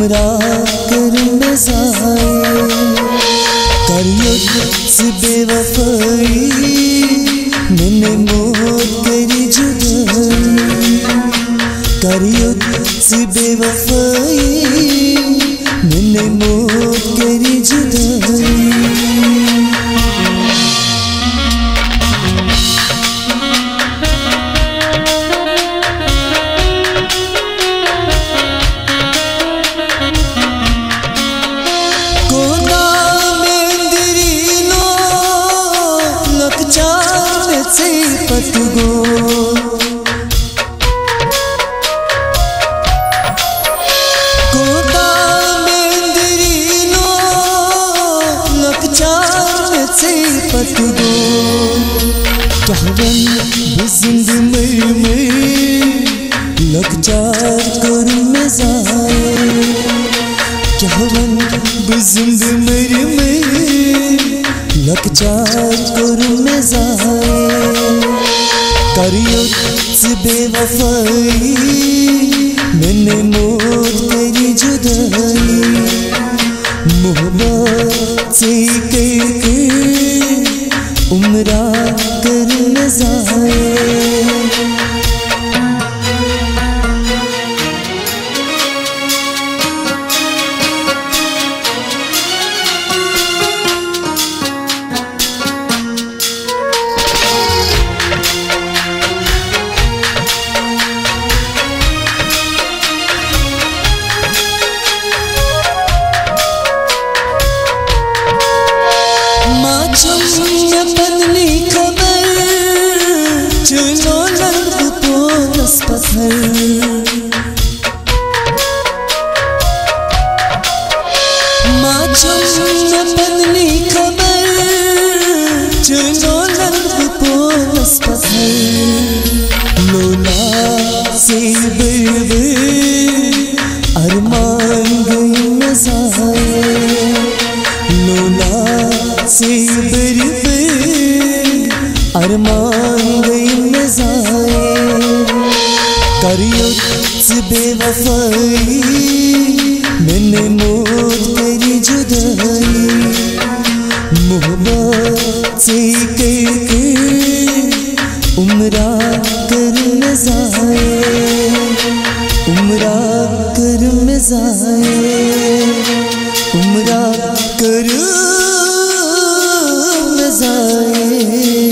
उम्रा कर मज़ाए करियो से बेवफाई मैंने मोर करी जुदाई करियो से बेवफाई मैंने मोर करी जुदाई पतगो कोदा मेंदरीनो लकचार से पतगो कहवन बुजिंद मर लकचार कर मज़ाए कहवन बुजिंद मर लकचार कर मज़ाए करियो से बेवफाई मैंने मोर तेरी जुदाई मोहब्बत से करके उम्रा कर मज़ाए पतली खबर चलो लग तो दस पत्थर पतली खबर चलो लग तो दस पत्थर लोला से बेबे अरमान गई मज़ाए लोला से अरमान गई मज़ाए करियो से बेवफाई मैंने मोर तेरी जुदाई मोहब्बत से करके उम्रा कर मज़ाए उम्रा कर मज़ाए उम्रा कर मज़ाए।